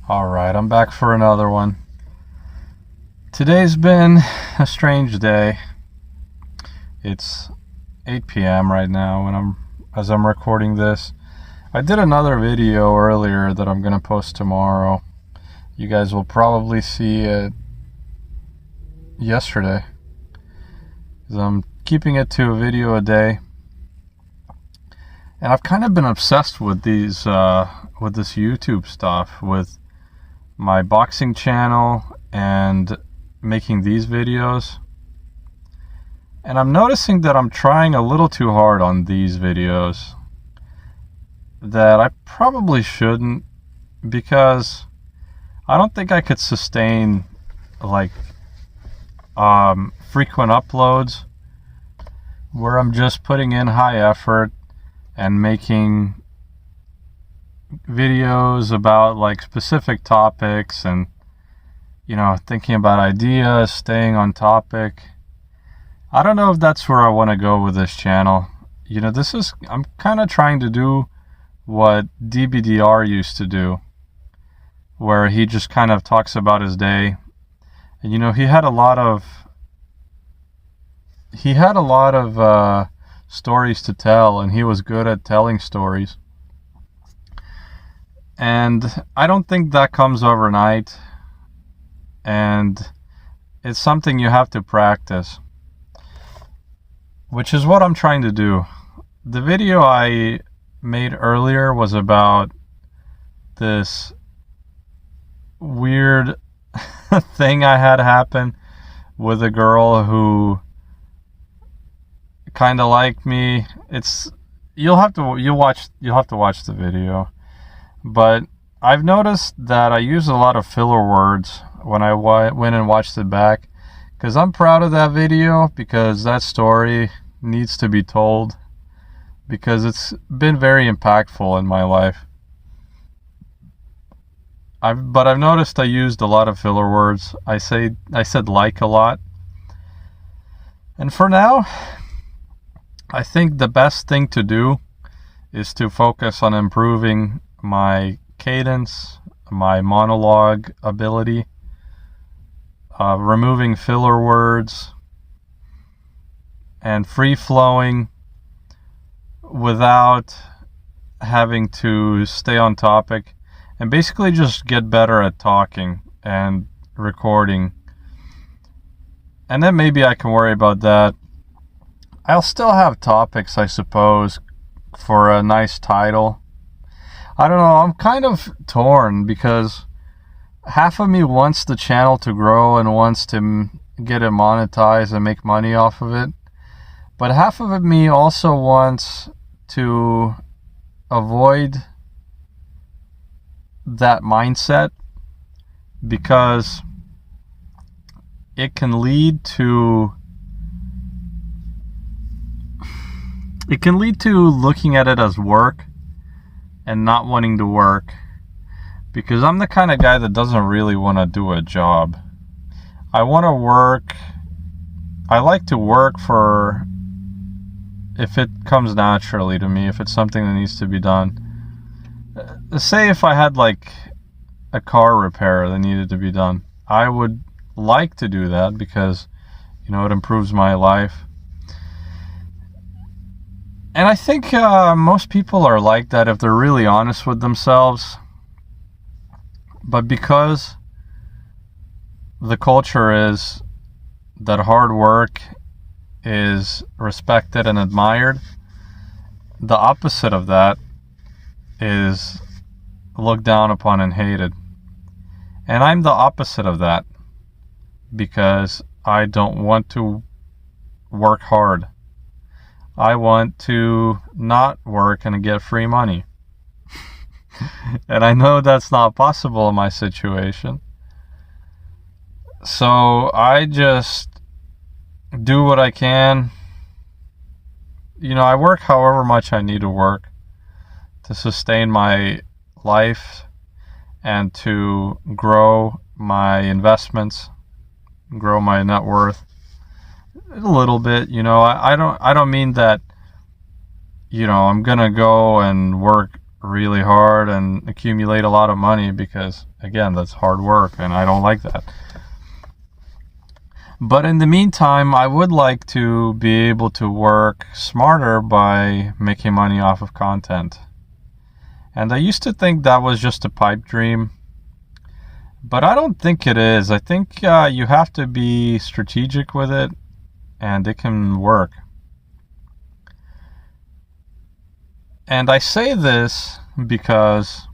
Alright, I'm back for another one. Today's been a strange day. It's 8 p.m. right now as I'm recording this. I did another video earlier that I'm going to post tomorrow. You guys will probably see it yesterday, 'cause I'm keeping it to a video a day. And I've kind of been obsessed with this YouTube stuff, with my boxing channel and making these videos. And I'm noticing that I'm trying a little too hard on these videos, that I probably shouldn't, because I don't think I could sustain frequent uploads where I'm just putting in high effort and making videos about specific topics and thinking about ideas, staying on topic. I don't know if that's where I want to go with this channel. I'm kind of trying to do what DBDR used to do, where he just kind of talks about his day. And he had a lot of stories to tell, and he was good at telling stories. And I don't think that comes overnight, and it's something you have to practice, which is what I'm trying to do. The video I made earlier was about this weird thing I had happen with a girl who kind of liked me. You'll have to watch the video. But I've noticed that I use a lot of filler words when I went and watched it back, because I'm proud of that video, because that story needs to be told, because it's been very impactful in my life. But I've noticed I used a lot of filler words. I said like a lot. And for now, I think the best thing to do is to focus on improving my cadence, my monologue ability, removing filler words, and free-flowing without having to stay on topic, and basically just get better at talking and recording. And then maybe I can worry about that. I'll still have topics, I suppose, for a nice title. I don't know, I'm kind of torn, because half of me wants the channel to grow and wants to get it monetized and make money off of it. But half of me also wants to avoid that mindset, because it can lead to looking at it as work and not wanting to work, because I'm the kind of guy that doesn't really want to do a job. I want to work. I like to work if it comes naturally to me, if it's something that needs to be done. Say if I had a car repair that needed to be done, I would like to do that, because it improves my life. And I think most people are like that if they're really honest with themselves. But because the culture is that hard work is respected and admired, the opposite of that is looked down upon and hated. And I'm the opposite of that, because I don't want to work hard. I want to not work and get free money. And I know that's not possible in my situation. So I just do what I can. I work however much I need to work to sustain my life and to grow my investments, grow my net worth. A little bit, I don't mean that, I'm gonna go and work really hard and accumulate a lot of money, because again, that's hard work and I don't like that. But in the meantime, I would like to be able to work smarter by making money off of content. And I used to think that was just a pipe dream, but I don't think it is. I think you have to be strategic with it, and it can work. And I say this because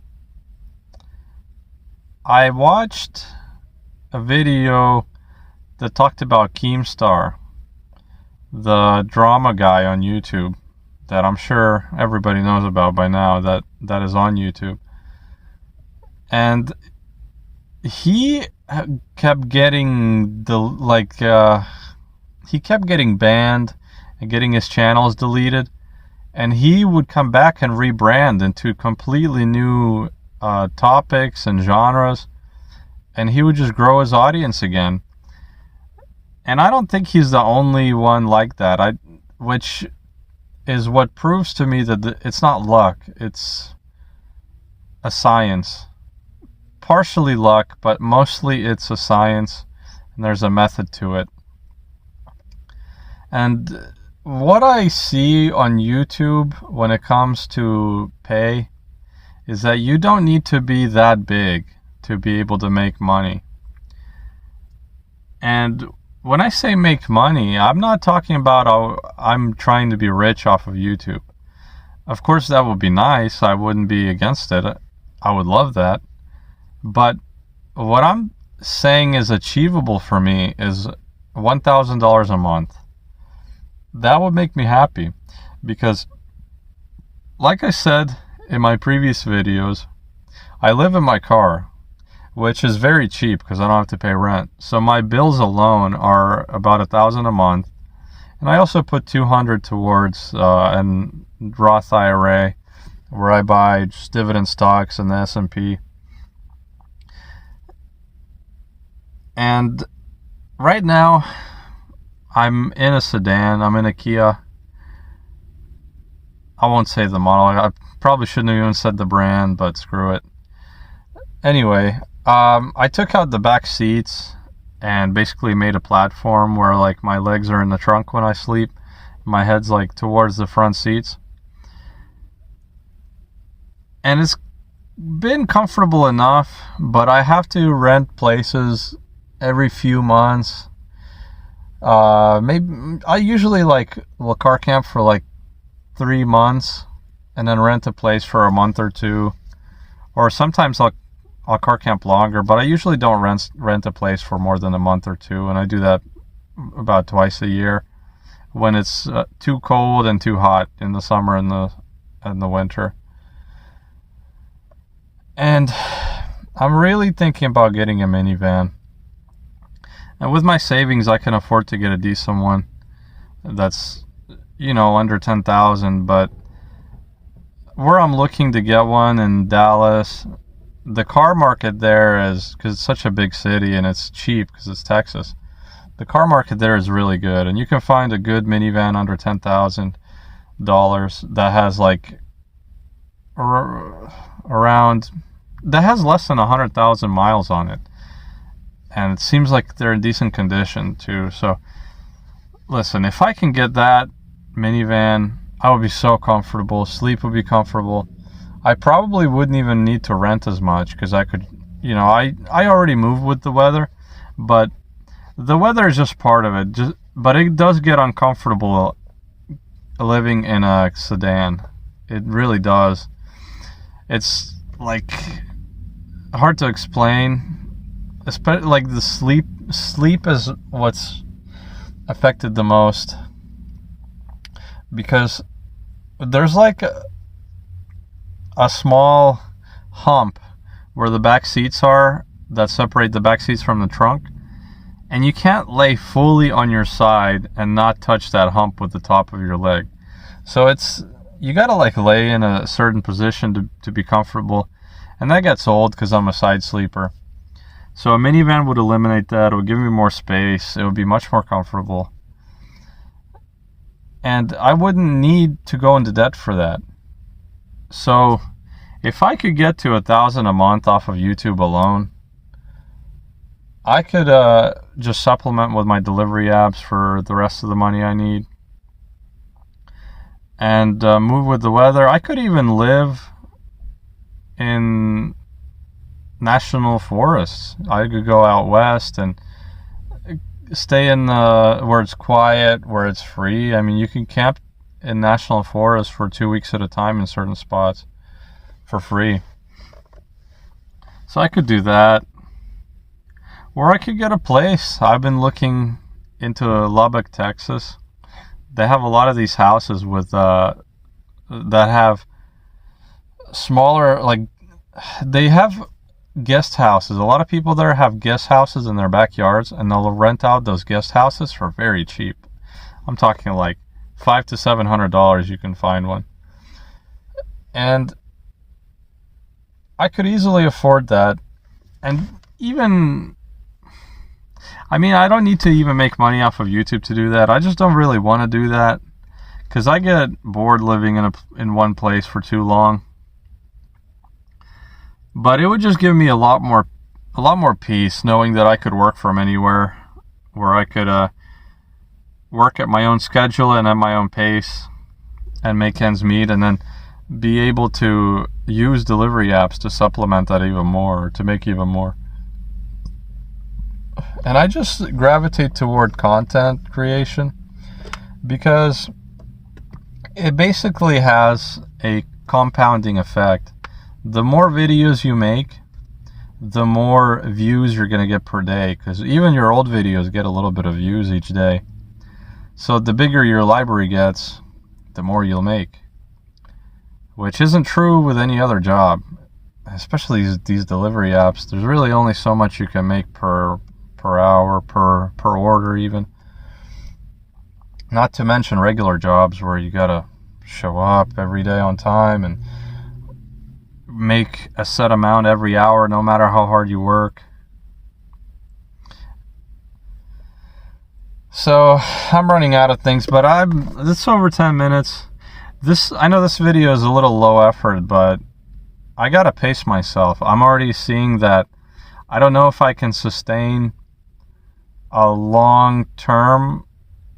I watched a video that talked about Keemstar, the drama guy on YouTube that I'm sure everybody knows about by now, that is on YouTube. And he kept getting he kept getting banned and getting his channels deleted, and he would come back and rebrand into completely new topics and genres, and he would just grow his audience again. And I don't think he's the only one like that, which is what proves to me that it's not luck, it's a science. Partially luck, but mostly it's a science, and there's a method to it. And what I see on YouTube when it comes to pay is that you don't need to be that big to be able to make money. And when I say make money, I'm not talking about I'm trying to be rich off of YouTube. Of course, that would be nice. I wouldn't be against it. I would love that. But what I'm saying is achievable for me is $1,000 a month. That would make me happy, because like I said in my previous videos, I live in my car, which is very cheap because I don't have to pay rent. So my bills alone are about $1,000 a month, and I also put $200 towards an Roth IRA where I buy just dividend stocks and the S&P. And right now I'm in a sedan. I'm in a Kia. I won't say the model. I probably shouldn't have even said the brand, but screw it. Anyway, I took out the back seats and basically made a platform where like my legs are in the trunk when I sleep. My head's like towards the front seats. And it's been comfortable enough, but I have to rent places every few months. Maybe I usually will car camp for like 3 months and then rent a place for a month or two, or sometimes I'll car camp longer, but I usually don't rent a place for more than a month or two, and I do that about twice a year when it's too cold and too hot in the summer and the winter. And I'm really thinking about getting a minivan. And with my savings, I can afford to get a decent one that's, under $10,000. But where I'm looking to get one in Dallas, the car market there is, because it's such a big city and it's cheap because it's Texas, the car market there is really good. And you can find a good minivan under $10,000 that has that has less than 100,000 miles on it. And it seems like they're in decent condition too. So listen, if I can get that minivan, I would be so comfortable. Sleep would be comfortable. I probably wouldn't even need to rent as much because I could, I already move with the weather, but the weather is just part of it. But it does get uncomfortable living in a sedan. It really does. It's hard to explain. Especially the sleep is what's affected the most, because there's a small hump where the back seats are that separate the back seats from the trunk, and you can't lay fully on your side and not touch that hump with the top of your leg. So you gotta lay in a certain position to be comfortable, and that gets old because I'm a side sleeper. So a minivan would eliminate that. It would give me more space. It would be much more comfortable. And I wouldn't need to go into debt for that. So If I could get to 1,000 a month off of YouTube alone, I could just supplement with my delivery apps for the rest of the money I need, and move with the weather. I could even live in national forests. I could go out west and stay in where it's quiet, where it's free. I mean, you can camp in national forests for 2 weeks at a time in certain spots for free. So I could do that. Or I could get a place. I've been looking into Lubbock, Texas. They have a lot of these houses with that have smaller, like, they have guest houses. A lot of people there have guest houses in their backyards, and they'll rent out those guest houses for very cheap. I'm talking like $500 to $700 you can find one. And I could easily afford that. And even, I mean, I don't need to even make money off of YouTube to do that. I just don't really want to do that because I get bored living in one place for too long. But it would just give me a lot more peace knowing that I could work from anywhere, where I could work at my own schedule and at my own pace and make ends meet, and then be able to use delivery apps to supplement that even more, or to make even more. And I just gravitate toward content creation because it basically has a compounding effect. The more videos you make, the more views you're going to get per day, because even your old videos get a little bit of views each day. So the bigger your library gets, the more you'll make, which isn't true with any other job, especially these delivery apps. There's really only so much you can make per hour, per order even. Not to mention regular jobs where you gotta show up every day on time and make a set amount every hour no matter how hard you work. So I'm running out of things, but it's over 10 minutes. I know this video is a little low effort, but I gotta pace myself. I'm already seeing that I don't know if I can sustain a long-term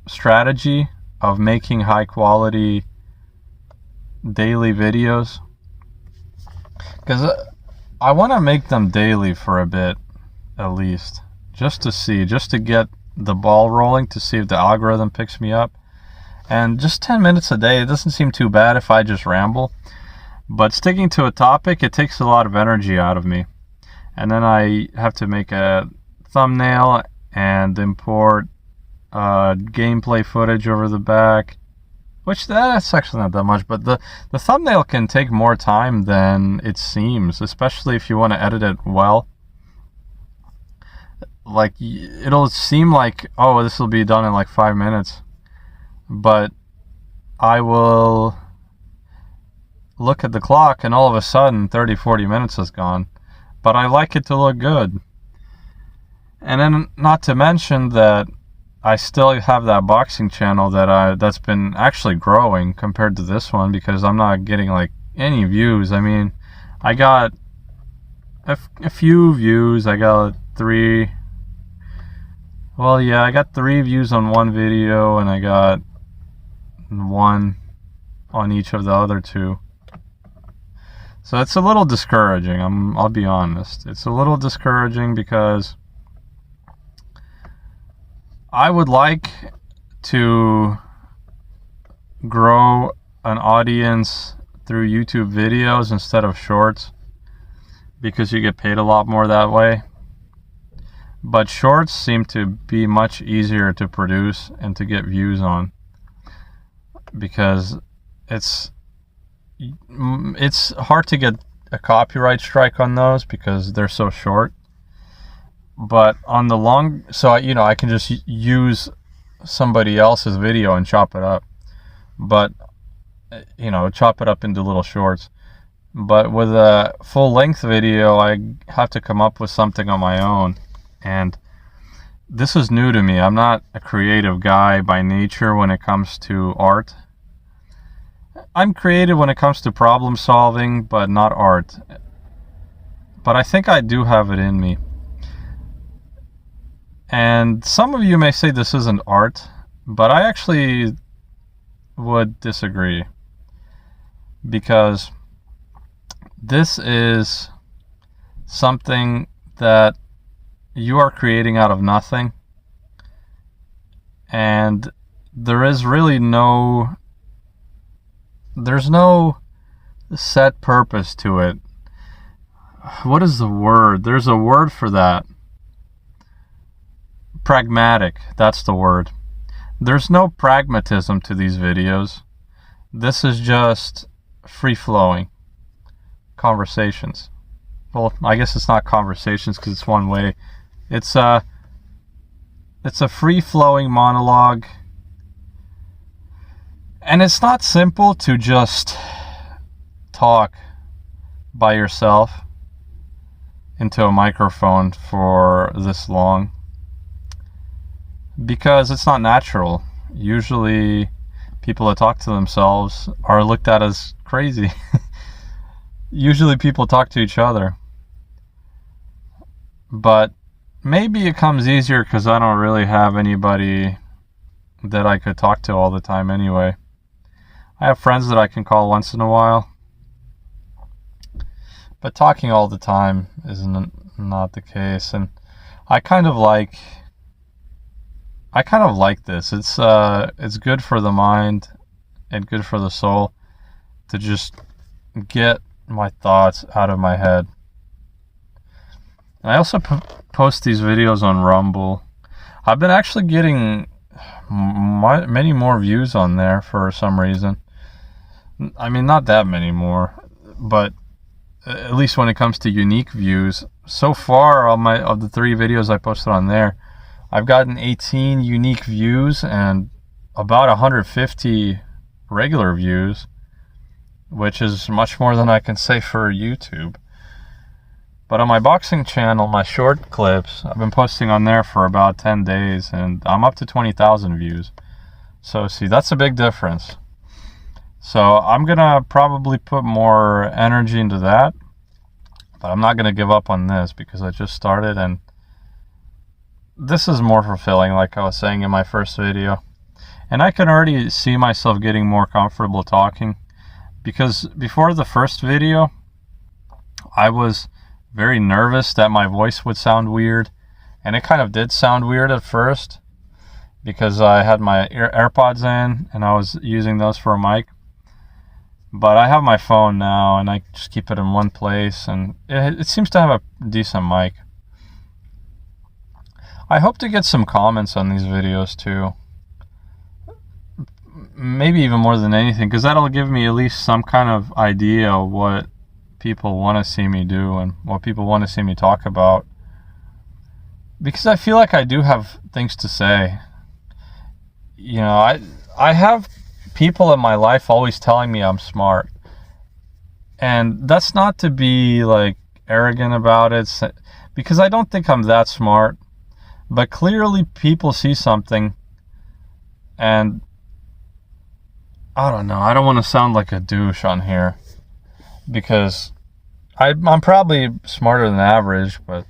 strategy of making high-quality daily videos, because I want to make them daily for a bit at least, just to get the ball rolling, to see if the algorithm picks me up. And just 10 minutes a day, it doesn't seem too bad if I just ramble, but sticking to a topic, it takes a lot of energy out of me. And then I have to make a thumbnail and import gameplay footage over the back, which that's actually not that much, but the thumbnail can take more time than it seems, especially if you want to edit it well. Like, it'll seem like, oh, this will be done in like 5 minutes, but I will look at the clock and all of a sudden 30-40 minutes is gone. But I like it to look good. And then, not to mention that I still have that boxing channel that's been actually growing compared to this one, because I'm not getting like any views. I mean, I got a few views. I got 3. Well, yeah, I got 3 views on one video, and I got 1 on each of the other 2. So it's a little discouraging. I'll be honest. It's a little discouraging because I would like to grow an audience through YouTube videos instead of shorts, because you get paid a lot more that way. But shorts seem to be much easier to produce and to get views on, because it's hard to get a copyright strike on those because they're so short. But on the long, so I can just use somebody else's video and chop it up, but chop it up into little shorts. But with a full length video, I have to come up with something on my own, and this is new to me. I'm not a creative guy by nature when it comes to art, I'm creative when it comes to problem solving, but not art. But I think I do have it in me. And some of you may say this isn't art, but I actually would disagree. Because this is something that you are creating out of nothing. And there's no set purpose to it. What is the word? There's a word for that. Pragmatic, that's the word. There's no pragmatism to these videos. This is just free-flowing conversations. Well, I guess it's not conversations because it's one way. It's a free-flowing monologue. And it's not simple to just talk by yourself into a microphone for this long, because it's not natural. Usually people that talk to themselves are looked at as crazy. Usually people talk to each other. But maybe it comes easier because I don't really have anybody that I could talk to all the time anyway. I have friends that I can call once in a while. But talking all the time is not the case. And I kind of like this. It's good for the mind and good for the soul to just get my thoughts out of my head. And I also post these videos on Rumble. I've been actually getting many more views on there for some reason. I mean, not that many more, but at least when it comes to unique views. So far, of the 3 videos I posted on there, I've gotten 18 unique views and about 150 regular views, which is much more than I can say for YouTube. But on my boxing channel, my short clips, I've been posting on there for about 10 days, and I'm up to 20,000 views. So see, that's a big difference. So I'm going to probably put more energy into that, but I'm not going to give up on this because I just started, and this is more fulfilling, like I was saying in my first video. And I can already see myself getting more comfortable talking, because before the first video, I was very nervous that my voice would sound weird, and it kind of did sound weird at first because I had my AirPods in and I was using those for a mic. But I have my phone now and I just keep it in one place, and it seems to have a decent mic. I hope to get some comments on these videos too. Maybe even more than anything, because that'll give me at least some kind of idea of what people want to see me do and what people want to see me talk about. Because I feel like I do have things to say. You know, I have people in my life always telling me I'm smart. And that's not to be like arrogant about it, because I don't think I'm that smart. But clearly people see something, and I don't know, I don't want to sound like a douche on here, because I'm probably smarter than average, but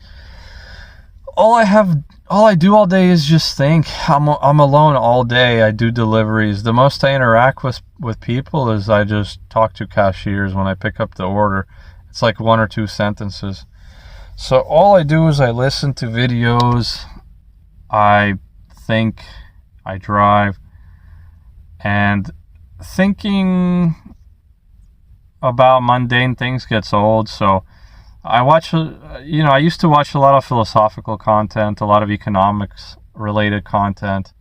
all I do all day is just think. I'm alone all day. I do deliveries. The most I interact with people is I just talk to cashiers when I pick up the order. It's like 1 or 2 sentences. So all I do is I listen to videos, I think, I drive, and thinking about mundane things gets old. So I watch, I used to watch a lot of philosophical content, a lot of economics related content.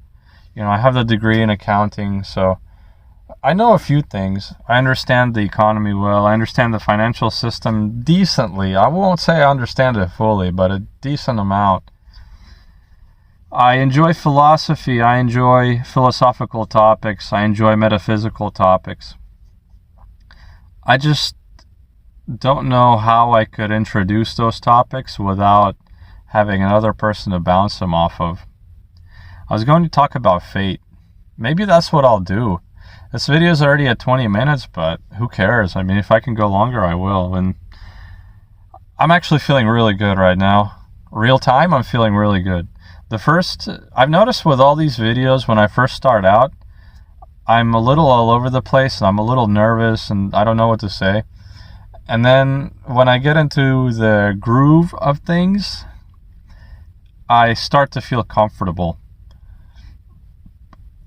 I have the degree in accounting, so I know a few things. I understand the economy well. I understand the financial system decently. I won't say I understand it fully, but a decent amount. I enjoy philosophy. I enjoy philosophical topics. I enjoy metaphysical topics. I just don't know how I could introduce those topics without having another person to bounce them off of. I was going to talk about fate. Maybe that's what I'll do. This video is already at 20 minutes, but who cares? I mean, if I can go longer, I will. And I'm actually feeling really good right now. Real time, I'm feeling really good. I've noticed with all these videos, when I first start out, I'm a little all over the place, and I'm a little nervous, and I don't know what to say. And then when I get into the groove of things, I start to feel comfortable.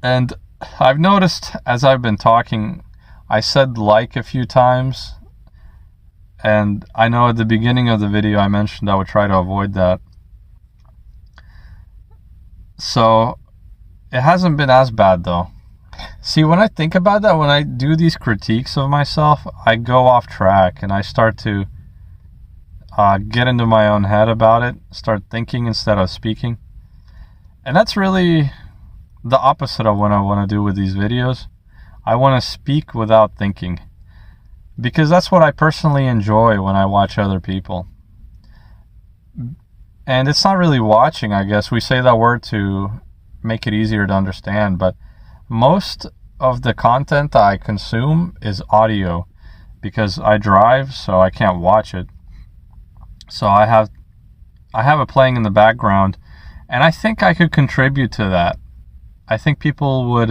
And I've noticed as I've been talking, I said like a few times. And I know at the beginning of the video I mentioned I would try to avoid that. So it hasn't been as bad though. See, when I think about that, when I do these critiques of myself, I go off track and I start to get into my own head about it, start thinking instead of speaking. And that's really the opposite of what I want to do with these videos. I want to speak without thinking, because that's what I personally enjoy when I watch other people. And it's not really watching, I guess. We say that word to make it easier to understand, but most of the content I consume is audio, because I drive, so I can't watch it. So I have it playing in the background, and I think I could contribute to that. I think people would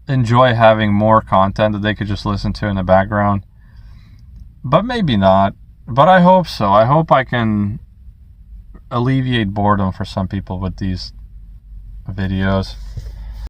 enjoy having more content that they could just listen to in the background. But maybe not. But I hope so. I hope I can alleviate boredom for some people with these videos.